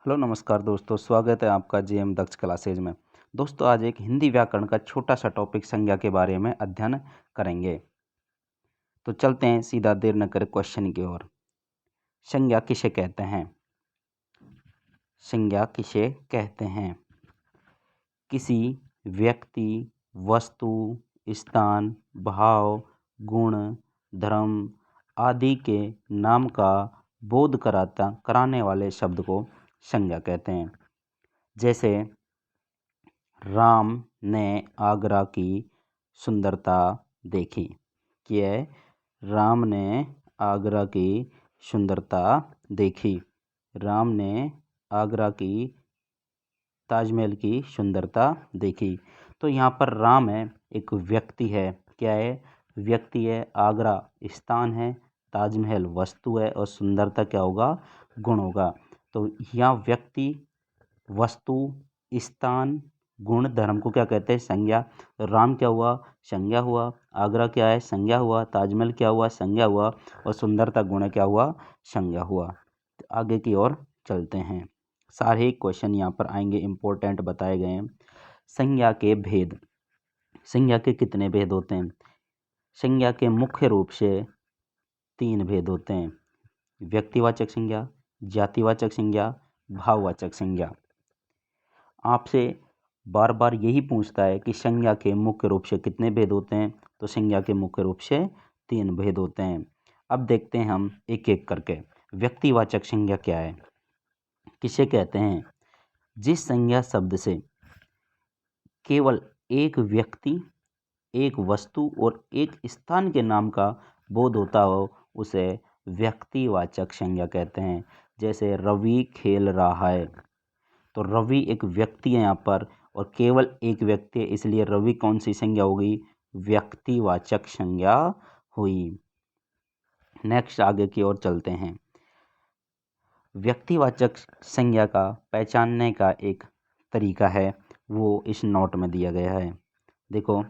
Hello नमस्कार दोस्तों, स्वागत है आपका जेएम दक्ष क्लासेज में। दोस्तों, आज एक हिंदी व्याकरण का छोटा सा टॉपिक संज्ञा के बारे में अध्ययन करेंगे। तो चलते हैं सीधा, देर न करें क्वेश्चन की ओर। संज्ञा किसे कहते हैं? संज्ञा किसे कहते हैं? किसी व्यक्ति, वस्तु, स्थान, भाव, गुण, धर्म आदि के नाम का बोध कराने वाले शब्द को संज्ञा कहते हैं। जैसे राम ने आगरा की सुंदरता देखी। क्या है? राम ने आगरा की सुंदरता देखी। राम ने आगरा की ताजमहल की सुंदरता देखी। तो यहाँ पर राम है, एक व्यक्ति है। क्या है? व्यक्ति है। आगरा स्थान है। ताजमहल वस्तु है। और सुंदरता क्या होगा? गुण होगा। तो यहाँ व्यक्ति, वस्तु, स्थान, गुण, धर्म को क्या कहते हैं? संज्ञा। राम क्या हुआ? संज्ञा हुआ। आगरा क्या है? संज्ञा हुआ। ताजमहल क्या हुआ? संज्ञा हुआ। और सुंदरता गुण क्या हुआ? संज्ञा हुआ। तो आगे की ओर चलते हैं। सारे क्वेश्चन यहाँ पर आएंगे, इम्पोर्टेंट बताए गए हैं। संज्ञा के भेद। संज्ञा के कितने भेद होते हैं? संज्ञा के मुख्य रूप से 3 भेद होते हैं। व्यक्तिवाचक संज्ञा, जातिवाचक संज्ञा, भाववाचक संज्ञा। आपसे बार बार यही पूछता है कि संज्ञा के मुख्य रूप से कितने भेद होते हैं। तो संज्ञा के मुख्य रूप से 3 भेद होते हैं। अब देखते हैं हम एक एक करके। व्यक्तिवाचक संज्ञा क्या है? किसे कहते हैं? जिस संज्ञा शब्द से केवल एक व्यक्ति, एक वस्तु और एक स्थान के नाम का बोध होता हो, उसे व्यक्तिवाचक संज्ञा कहते हैं। जैसे रवि खेल रहा है। तो रवि एक व्यक्ति है यहाँ पर, और केवल एक व्यक्ति है, इसलिए रवि कौन सी संज्ञा होगी? व्यक्तिवाचक संज्ञा हुई। नेक्स्ट आगे की ओर चलते हैं। व्यक्तिवाचक संज्ञा का पहचानने का एक तरीका है, वो इस नोट में दिया गया है। देखो,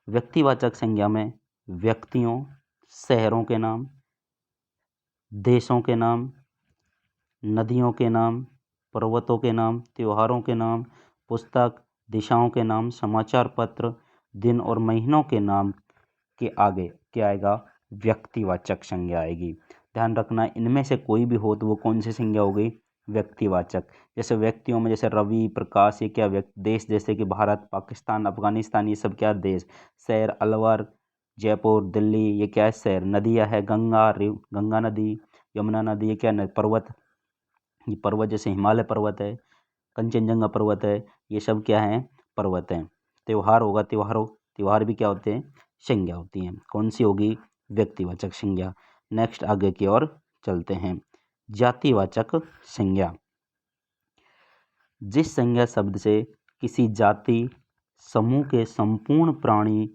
व्यक्तिवाचक संज्ञा में व्यक्तियों, शहरों के नाम, देशों के नाम, नदियों के नाम, पर्वतों के नाम, त्योहारों के नाम, पुस्तक, दिशाओं के नाम, समाचार पत्र, दिन और महीनों के नाम के आगे क्या आएगा? व्यक्तिवाचक संज्ञा आएगी। ध्यान रखना, इनमें से कोई भी हो तो वो कौन सी संज्ञा हो गई? व्यक्तिवाचक। जैसे व्यक्तियों में जैसे रवि, प्रकाश, ये क्या देश, जैसे कि भारत, पाकिस्तान, अफगानिस्तान, ये सब क्या देश। शहर अलवर, जयपुर, दिल्ली, ये क्या है? शहर। नदियाँ है गंगा नदी, यमुना नदी, ये क्या? पर्वत। ये पर्वत जैसे हिमालय पर्वत है, कंचनजंगा पर्वत है, ये सब क्या है? पर्वत हैं। त्योहार होगा, त्योहार भी क्या होते हैं? संज्ञा होती हैं। कौन सी होगी? व्यक्तिवाचक संज्ञा। नेक्स्ट आगे की ओर चलते हैं। जातिवाचक संज्ञा। जिस संज्ञा शब्द से किसी जाति, समूह के संपूर्ण प्राणी,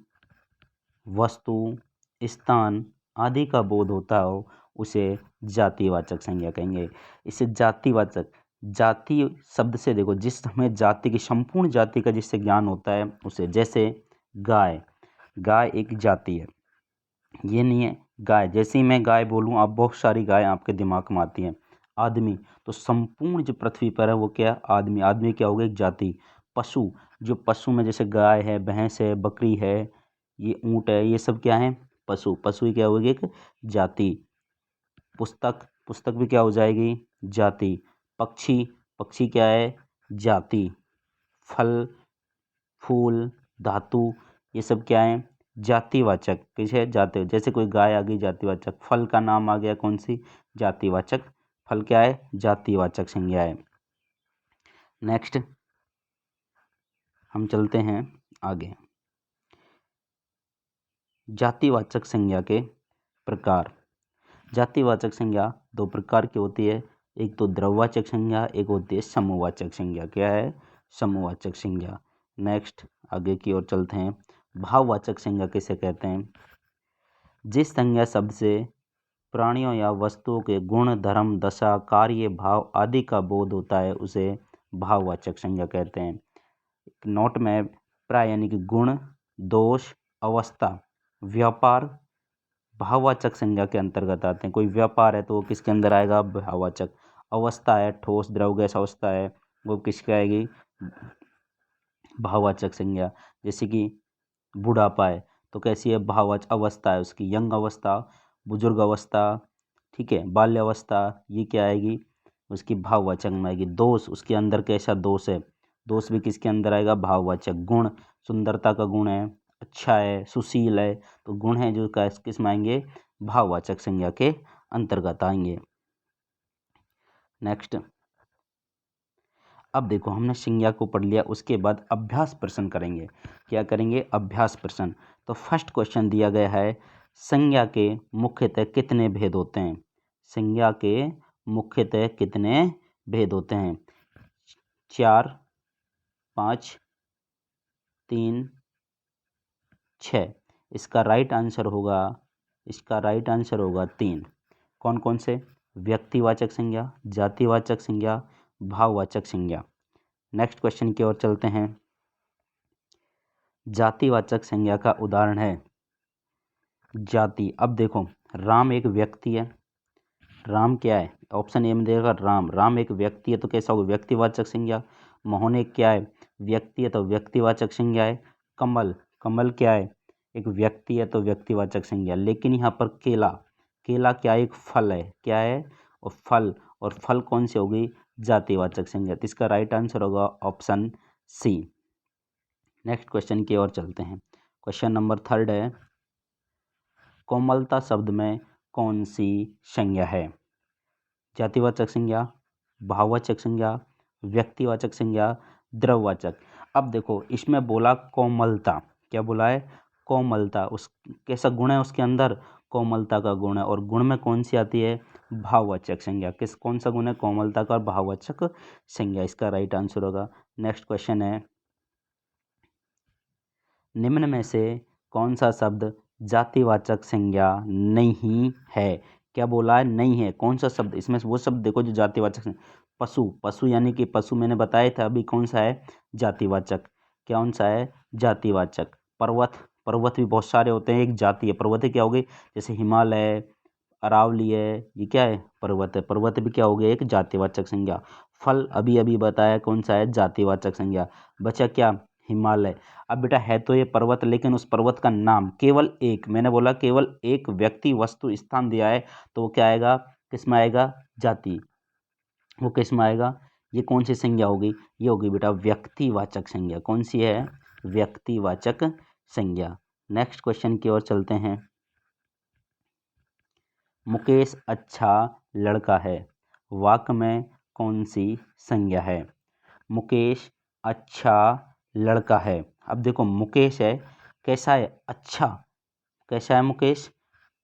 वस्तु, स्थान आदि का बोध होता हो, उसे जातिवाचक संज्ञा कहेंगे। इसे जातिवाचक, जाति शब्द से देखो, जिस हमें जाति की, संपूर्ण जाति का जिससे ज्ञान होता है उसे। जैसे गाय, गाय एक जाति है। ये नहीं है गाय, जैसे ही मैं गाय बोलूँ, आप बहुत सारी गाय आपके दिमाग में आती हैं। आदमी, तो संपूर्ण जो पृथ्वी पर है वो क्या? आदमी। आदमी क्या होगा? एक जाति। पशु, जो पशु में जैसे गाय है, भैंस है, बकरी है, ये ऊँट है, ये सब क्या है? पशु। पशु ही क्या होगी? एक जाति। पुस्तक, पुस्तक भी क्या हो जाएगी? जाति। पक्षी, पक्षी क्या है? जाति। फल, फूल, धातु, ये सब क्या है? जातिवाचक। किसे? जाति। जैसे कोई गाय आ गई, जातिवाचक। फल का नाम आ गया, कौन सी? जातिवाचक। फल क्या है? जातिवाचक संज्ञा है। नेक्स्ट हम चलते हैं आगे। जातिवाचक संज्ञा के प्रकार। जातिवाचक संज्ञा 2 प्रकार की होती है। एक तो द्रव्यवाचक संज्ञा, एक होती है समूहवाचक संज्ञा। क्या है? समूहवाचक संज्ञा। नेक्स्ट आगे की ओर चलते हैं। भाववाचक संज्ञा किसे कहते हैं? जिस संज्ञा शब्द से प्राणियों या वस्तुओं के गुण, धर्म, दशा, कार्य, भाव आदि का बोध होता है, उसे भाववाचक संज्ञा कहते हैं। नोट में प्राय यानी कि गुण, दोष, अवस्था, व्यापार भाववाचक संज्ञा के अंतर्गत आते हैं। कोई व्यापार है तो वो किसके अंदर आएगा? भाववाचक। अवस्था है, ठोस द्रव गैस अवस्था है, वो किसकी आएगी? भाववाचक संज्ञा। जैसे कि बुढ़ापा है तो कैसी है? भाववाचक अवस्था है उसकी, यंग अवस्था, बुजुर्ग अवस्था, ठीक है, बाल्यावस्था, ये क्या आएगी? उसकी भाववाचक में आएगी। दोष, उसके अंदर कैसा दोष है? दोष भी किसके अंदर आएगा? भाववाचक। गुण, सुंदरता का गुण है, अच्छा है, सुशील है, तो गुण है जो किस में आएंगे? भाववाचक संज्ञा के अंतर्गत आएंगे। नेक्स्ट, अब देखो हमने संज्ञा को पढ़ लिया, उसके बाद अभ्यास प्रश्न करेंगे। क्या करेंगे? अभ्यास प्रश्न। तो फर्स्ट क्वेश्चन दिया गया है, संज्ञा के मुख्यतः कितने भेद होते हैं? संज्ञा के मुख्यतः कितने भेद होते हैं? 4, 5, 3, 6। इसका राइट आंसर होगा 3। कौन कौन से? व्यक्तिवाचक संज्ञा, जातिवाचक संज्ञा, भाववाचक संज्ञा। नेक्स्ट क्वेश्चन की ओर चलते हैं। जातिवाचक संज्ञा का उदाहरण है जाति। अब देखो, राम एक व्यक्ति है। राम क्या है? ऑप्शन ए में देगा राम। राम एक व्यक्ति है तो कैसा होगा? व्यक्तिवाचक संज्ञा। मोहन एक क्या है? व्यक्ति है तो व्यक्तिवाचक संज्ञा है। कमल, कमल क्या है? एक व्यक्ति है तो व्यक्तिवाचक संज्ञा। लेकिन यहाँ पर केला, केला क्या है? एक फल है। क्या है? और फल कौन सी होगी? जातिवाचक संज्ञा। तो इसका राइट आंसर होगा ऑप्शन सी। नेक्स्ट क्वेश्चन की ओर चलते हैं। क्वेश्चन नंबर 3 है, कोमलता शब्द में कौन सी संज्ञा है? जातिवाचक संज्ञा, भाववाचक संज्ञा, व्यक्तिवाचक संज्ञा, द्रववाचक। अब देखो इसमें बोला कोमलता। क्या बोला है? कोमलता। उस कैसा गुण है उसके अंदर? कोमलता का गुण है। और गुण में कौन सी आती है? भाववाचक संज्ञा। कौन सा गुण है? कोमलता का, भाववाचक संज्ञा। इसका राइट आंसर होगा। नेक्स्ट क्वेश्चन है, निम्न में से कौन सा शब्द जातिवाचक संज्ञा नहीं है? क्या बोला है? नहीं है। कौन सा शब्द? इसमें वो शब्द देखो जो जातिवाचक संज्ञा। पशु, पशु यानी कि पशु मैंने बताया था अभी, कौन सा है? जातिवाचक। कौन सा है? जातिवाचक। पर्वत, पर्वत भी बहुत सारे होते हैं, एक जाति है। पर्वत क्या हो गई? जैसे हिमालय, अरावली है, ये क्या है? पर्वत है। पर्वत भी क्या हो गया? एक जातिवाचक संज्ञा। फल अभी अभी बताया, कौन सा है? जातिवाचक संज्ञा। बचा क्या? हिमालय। अब बेटा है तो ये पर्वत, लेकिन उस पर्वत का नाम केवल एक, मैंने बोला केवल एक व्यक्ति, वस्तु, स्थान दिया है, तो वो क्या आएगा? किस में आएगा? जाति। वो किस में आएगा? ये कौन सी संज्ञा होगी? ये होगी बेटा व्यक्तिवाचक संज्ञा। कौन सी है? व्यक्तिवाचक संज्ञा। नेक्स्ट क्वेश्चन की ओर चलते हैं। मुकेश अच्छा लड़का है, वाक्य में कौन सी संज्ञा है? मुकेश अच्छा लड़का है। अब देखो मुकेश है, कैसा है? अच्छा। कैसा है मुकेश?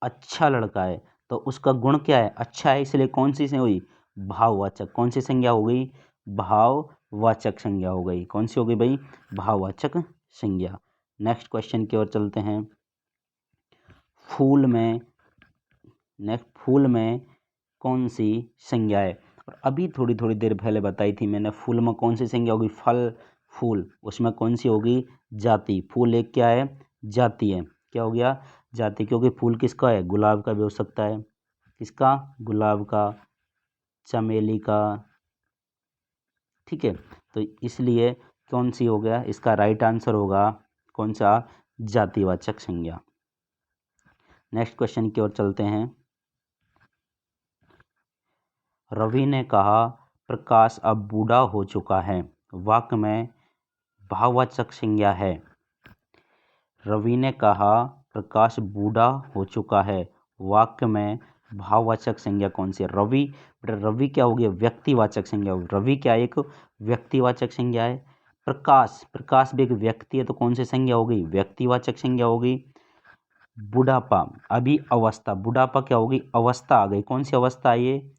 अच्छा लड़का है, तो उसका गुण क्या है? अच्छा है, इसलिए कौन सी से हुई? भाववाचक। कौन सी संज्ञा हो गई? भाववाचक संज्ञा हो गई। कौन सी हो गई भाई? भाववाचक संज्ञा। नेक्स्ट क्वेश्चन की ओर चलते हैं। फूल में कौन सी संज्ञा है? और अभी थोड़ी थोड़ी देर पहले बताई थी मैंने, फूल में कौन सी संज्ञा होगी? फल, फूल, उसमें कौन सी होगी? जाति। फूल एक क्या है? जाति है। क्या हो गया? जाति। क्योंकि फूल किसका है? गुलाब का भी हो सकता है। किसका? गुलाब का, चमेली का, ठीक है। तो इसलिए कौन सी हो गया? इसका राइट आंसर होगा कौन सा? जातिवाचक संज्ञा। नेक्स्ट क्वेश्चन की ओर चलते हैं। रवि ने कहा प्रकाश अब बूढ़ा हो चुका है, वाक्य में भाववाचक संज्ञा है। रवि ने कहा प्रकाश बूढ़ा हो चुका है, वाक्य में भाववाचक संज्ञा कौन सी है? रवि। रवि क्या हो गया? व्यक्तिवाचक संज्ञा। रवि क्या एक व्यक्तिवाचक संज्ञा है। प्रकाश, प्रकाश भी एक व्यक्ति है, तो कौन सी संज्ञा हो गई? व्यक्तिवाचक संज्ञा हो गई। बुढ़ापा, अभी अवस्था, बुढ़ापा क्या होगी? अवस्था आ गई। कौन सी अवस्था है ये?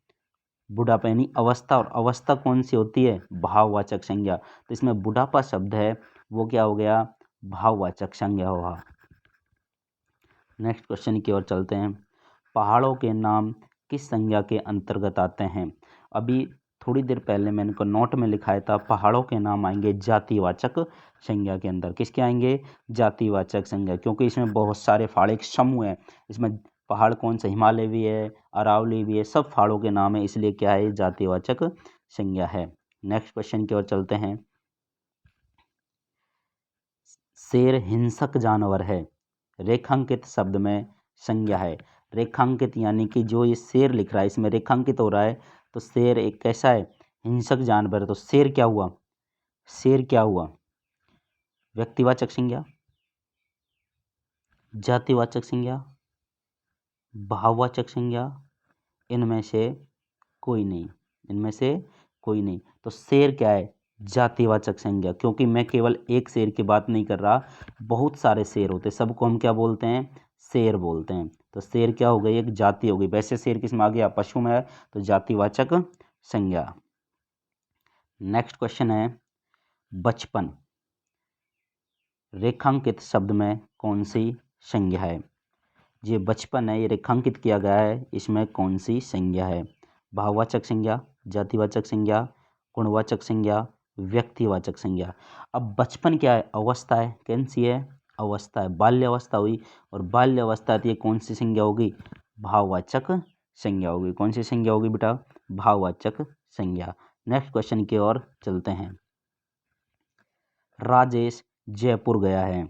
बुढ़ापा यानी अवस्था। और अवस्था कौन सी होती है? भाववाचक संज्ञा। तो इसमें बुढ़ापा शब्द है वो क्या हो गया? भाववाचक संज्ञा होगा। नेक्स्ट क्वेश्चन की ओर चलते हैं। पहाड़ों के नाम किस संज्ञा के अंतर्गत आते हैं? अभी थोड़ी देर पहले मैंने को नोट में लिखाया था, पहाड़ों के नाम आएंगे जातिवाचक संज्ञा के अंदर। किसके आएंगे? जातिवाचक संज्ञा। क्योंकि इसमें बहुत सारे पहाड़ एक समूह है, इसमें पहाड़ कौन सा, हिमालय भी है, अरावली भी है, सब पहाड़ों के नाम है, इसलिए क्या है, जातिवाचक संज्ञा है। नेक्स्ट क्वेश्चन की ओर चलते हैं। शेर हिंसक जानवर है, रेखांकित शब्द में संज्ञा है। रेखांकित यानी कि जो ये शेर लिख रहा है इसमें रेखांकित हो रहा है, तो शेर एक कैसा है, हिंसक जानवर है। तो शेर क्या हुआ, शेर क्या हुआ, व्यक्तिवाचक संज्ञा, जातिवाचक संज्ञा, भाववाचक संज्ञा, इनमें से कोई नहीं, इनमें से कोई नहीं। तो शेर क्या है, जातिवाचक संज्ञा, क्योंकि मैं केवल एक शेर की बात नहीं कर रहा, बहुत सारे शेर होते, सबको हम क्या बोलते हैं, शेर बोलते हैं। तो शेर क्या हो गई, एक जाति हो गई। वैसे शेर किस में आ गया, पशु में है, तो जातिवाचक संज्ञा। नेक्स्ट क्वेश्चन है, बचपन रेखांकित शब्द में कौन सी संज्ञा है। ये बचपन है, ये रेखांकित किया गया है, इसमें कौन सी संज्ञा है, भाववाचक संज्ञा, जातिवाचक संज्ञा, गुणवाचक संज्ञा, व्यक्तिवाचक संज्ञा। अब बचपन क्या है, अवस्था है, कौन सी है, अवस्था है, बाल्य अवस्था हुई, और बाल्य अवस्था थी, कौन सी संज्ञा होगी, भाववाचक संज्ञा होगी। कौन सी संज्ञा होगी बेटा, भाववाचक संज्ञा। नेक्स्ट क्वेश्चन की ओर चलते हैं। राजेश जयपुर गया है,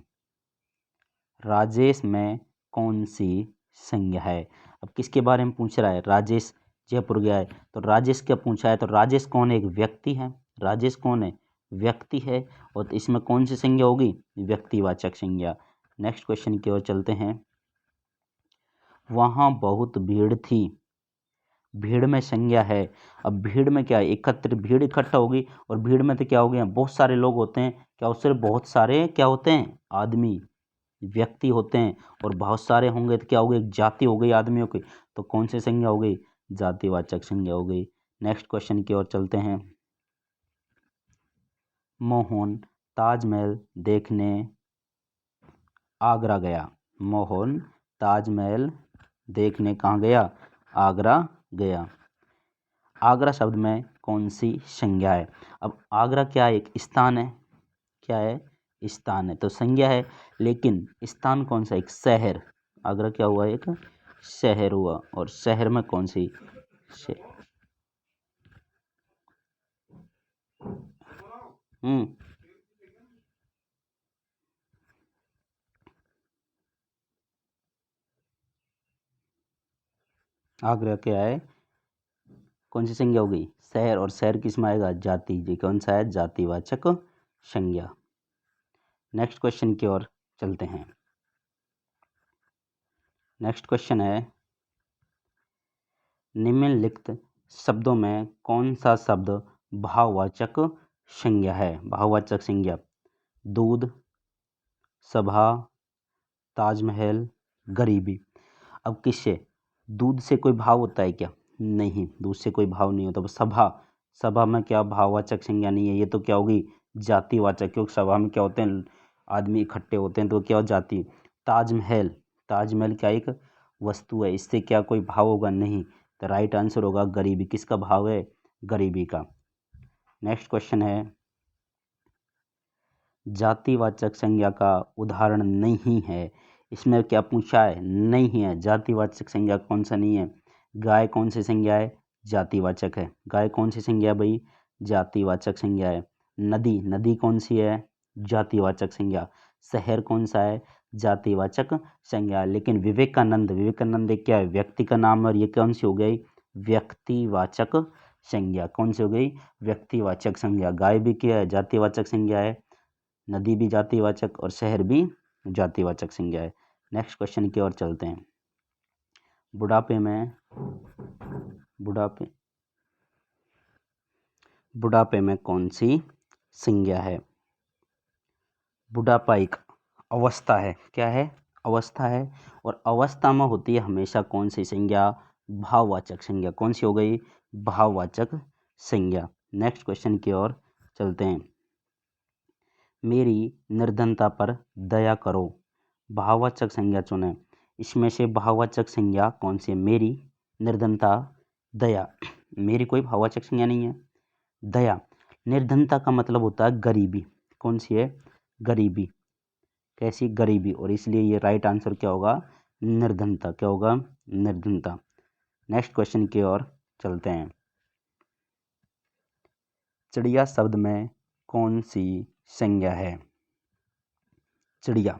राजेश में कौन सी संज्ञा है। अब किसके बारे में पूछ रहा है, राजेश जयपुर गया है, तो राजेश क्या पूछा है, तो राजेश कौन है, एक व्यक्ति है, राजेश कौन है, व्यक्ति है, और इसमें कौन सी संज्ञा होगी, व्यक्तिवाचक संज्ञा। नेक्स्ट क्वेश्चन की ओर चलते हैं। वहाँ बहुत भीड़ थी, भीड़ में संज्ञा है। अब भीड़ में क्या है, एकत्र, भीड़ इकट्ठा होगी, और भीड़ में तो क्या हो गया, बहुत सारे लोग होते हैं, क्या उससे बहुत सारे क्या होते हैं, आदमी, व्यक्ति होते हैं, और बहुत सारे होंगे तो क्या हो गई, एक जाति हो गई आदमियों की, तो कौन सी संज्ञा हो गई, जातिवाचक संज्ञा हो गई। नेक्स्ट क्वेश्चन की ओर चलते हैं। मोहन ताजमहल देखने आगरा गया, मोहन ताजमहल देखने कहाँ गया, आगरा गया। आगरा शब्द में कौन सी संज्ञा है। अब आगरा क्या है, एक स्थान है, क्या है, स्थान है, तो संज्ञा है, लेकिन स्थान कौन सा, एक शहर, आगरा क्या हुआ, एक शहर हुआ, और शहर में कौन सी आगरा क्या है, कौन सी संज्ञा हो गई, शहर, और शहर किस में आएगा, जाति, जी कौन सा है, जातिवाचक संज्ञा। नेक्स्ट क्वेश्चन की ओर चलते हैं। नेक्स्ट क्वेश्चन है, निम्नलिखित शब्दों में कौन सा शब्द भाववाचक संज्ञा है, भाववाचक संज्ञा, दूध, सभा, ताजमहल, गरीबी। अब किससे, दूध से कोई भाव होता है क्या, नहीं, दूध से कोई भाव नहीं होता। अब सभा, सभा में क्या भाववाचक संज्ञा नहीं है, ये तो क्या होगी, जातिवाचक, क्योंकि सभा में क्या होते हैं, आदमी इकट्ठे होते हैं, तो क्या हो, जाति। ताजमहल, ताजमहल क्या एक वस्तु है, इससे क्या कोई भाव होगा, नहीं, तो राइट आंसर होगा गरीबी। किसका भाव है, गरीबी का। नेक्स्ट क्वेश्चन है, जातिवाचक संज्ञा का उदाहरण नहीं है, इसमें क्या पूछा है, नहीं है, जातिवाचक संज्ञा कौन सा नहीं है। गाय कौन सी संज्ञा है, जातिवाचक है, गाय कौन सी संज्ञा है भाई, जातिवाचक संज्ञा है। नदी, नदी कौन सी है, जातिवाचक संज्ञा। शहर कौन सा है, जातिवाचक संज्ञा। लेकिन विवेकानंद, विवेकानंद एक क्या है, व्यक्ति का नाम है, और ये कौन सी हो गई, व्यक्तिवाचक संज्ञा। कौन सी हो गई, व्यक्तिवाचक संज्ञा। गाय भी क्या है, जातिवाचक संज्ञा है, नदी भी जातिवाचक, और शहर भी जातिवाचक संज्ञा है। नेक्स्ट क्वेश्चन की ओर चलते हैं। बुढ़ापे में, बुढ़ापे में कौन सी संज्ञा है। बुढ़ापा एक अवस्था है, क्या है, अवस्था है, और अवस्था में होती है हमेशा कौन सी संज्ञा, भाववाचक संज्ञा। कौन सी हो गई, भाववाचक संज्ञा। नेक्स्ट क्वेश्चन की ओर चलते हैं। मेरी निर्धनता पर दया करो, भाववाचक संज्ञा चुनें। इसमें से भाववाचक संज्ञा कौन सी है, मेरी, निर्धनता, दया। मेरी कोई भाववाचक संज्ञा नहीं है। दया, निर्धनता का मतलब होता है गरीबी, कौन सी है, गरीबी, कैसी, गरीबी, और इसलिए ये राइट आंसर क्या होगा, निर्धनता। क्या होगा? निर्धनता। नेक्स्ट क्वेश्चन की ओर चलते हैं। चिड़िया शब्द में कौन सी संज्ञा है? चिड़िया।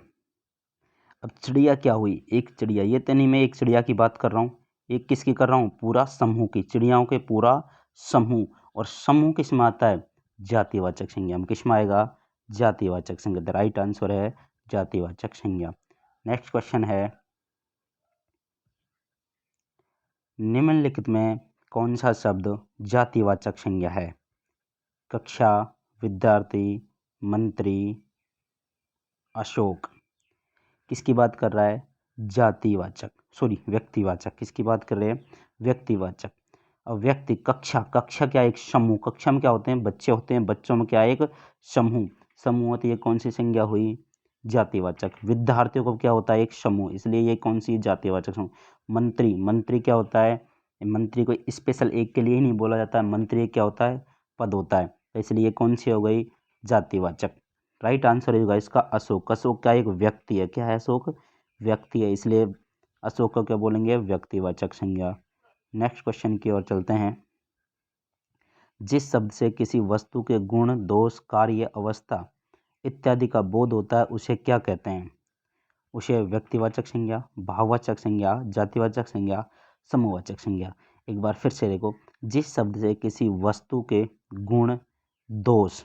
अब चिड़िया क्या हुई? एक चिड़िया, ये तो नहीं मैं एक चिड़िया की बात कर रहा हूँ, एक किसकी कर रहा हूँ? पूरा समूह की, चिड़ियाओं के पूरा समूह। और समूह किस में आता है? जातिवाचक संज्ञा में। किस में आएगा? जातिवाचक संज्ञा। द राइट आंसर है जातिवाचक संज्ञा। नेक्स्ट क्वेश्चन है, निम्नलिखित में कौन सा शब्द जातिवाचक संज्ञा है? कक्षा, विद्यार्थी, मंत्री, अशोक। किसकी बात कर रहा है? जातिवाचक, सॉरी व्यक्तिवाचक। किसकी बात कर रहे हैं? व्यक्तिवाचक। अब व्यक्ति, कक्षा, कक्षा क्या? एक समूह। कक्षा में क्या होते हैं? बच्चे होते हैं। बच्चों में क्या? एक समूह। समूह होती है, कौन सी संज्ञा हुई? जातिवाचक। विद्यार्थियों को क्या होता है? एक समूह, इसलिए ये कौन सी? जातिवाचक समूह। मंत्री, मंत्री क्या होता है? मंत्री को स्पेशल एक के लिए ही नहीं बोला जाता है, मंत्री क्या होता है? पद होता है, तो इसलिए कौन सी हो गई? जातिवाचक। राइट आंसर होगा इसका अशोक। अशोक क्या? एक व्यक्ति है। क्या है? अशोक व्यक्ति है, इसलिए अशोक को क्या बोलेंगे? व्यक्तिवाचक संज्ञा। नेक्स्ट क्वेश्चन की ओर चलते हैं। जिस शब्द से किसी वस्तु के गुण, दोष, कार्य, अवस्था इत्यादि का बोध होता है उसे क्या कहते हैं? उसे व्यक्तिवाचक संज्ञा, भाववाचक संज्ञा, जातिवाचक संज्ञा, समूहवाचक संज्ञा। एक बार फिर से देखो, जिस शब्द से किसी वस्तु के गुण, दोष,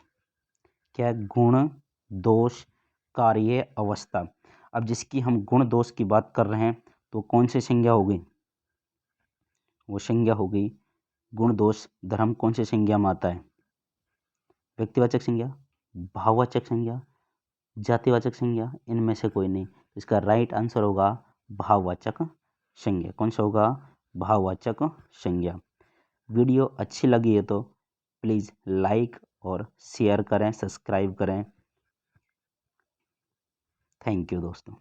क्या? गुण, दोष, कार्य, अवस्था। अब जिसकी हम गुण दोष की बात कर रहे हैं तो कौन सी संज्ञा होगी? वो संज्ञा होगी गुण, दोष, धर्म। कौन सी संज्ञा में आता है? व्यक्तिवाचक संज्ञा, भाववाचक संज्ञा, जातिवाचक संज्ञा, इनमें से कोई नहीं। इसका राइट आंसर होगा भाववाचक संज्ञा। कौन सा होगा? भाववाचक संज्ञा। वीडियो अच्छी लगी है तो प्लीज़ लाइक और शेयर करें, सब्सक्राइब करें। थैंक यू दोस्तों।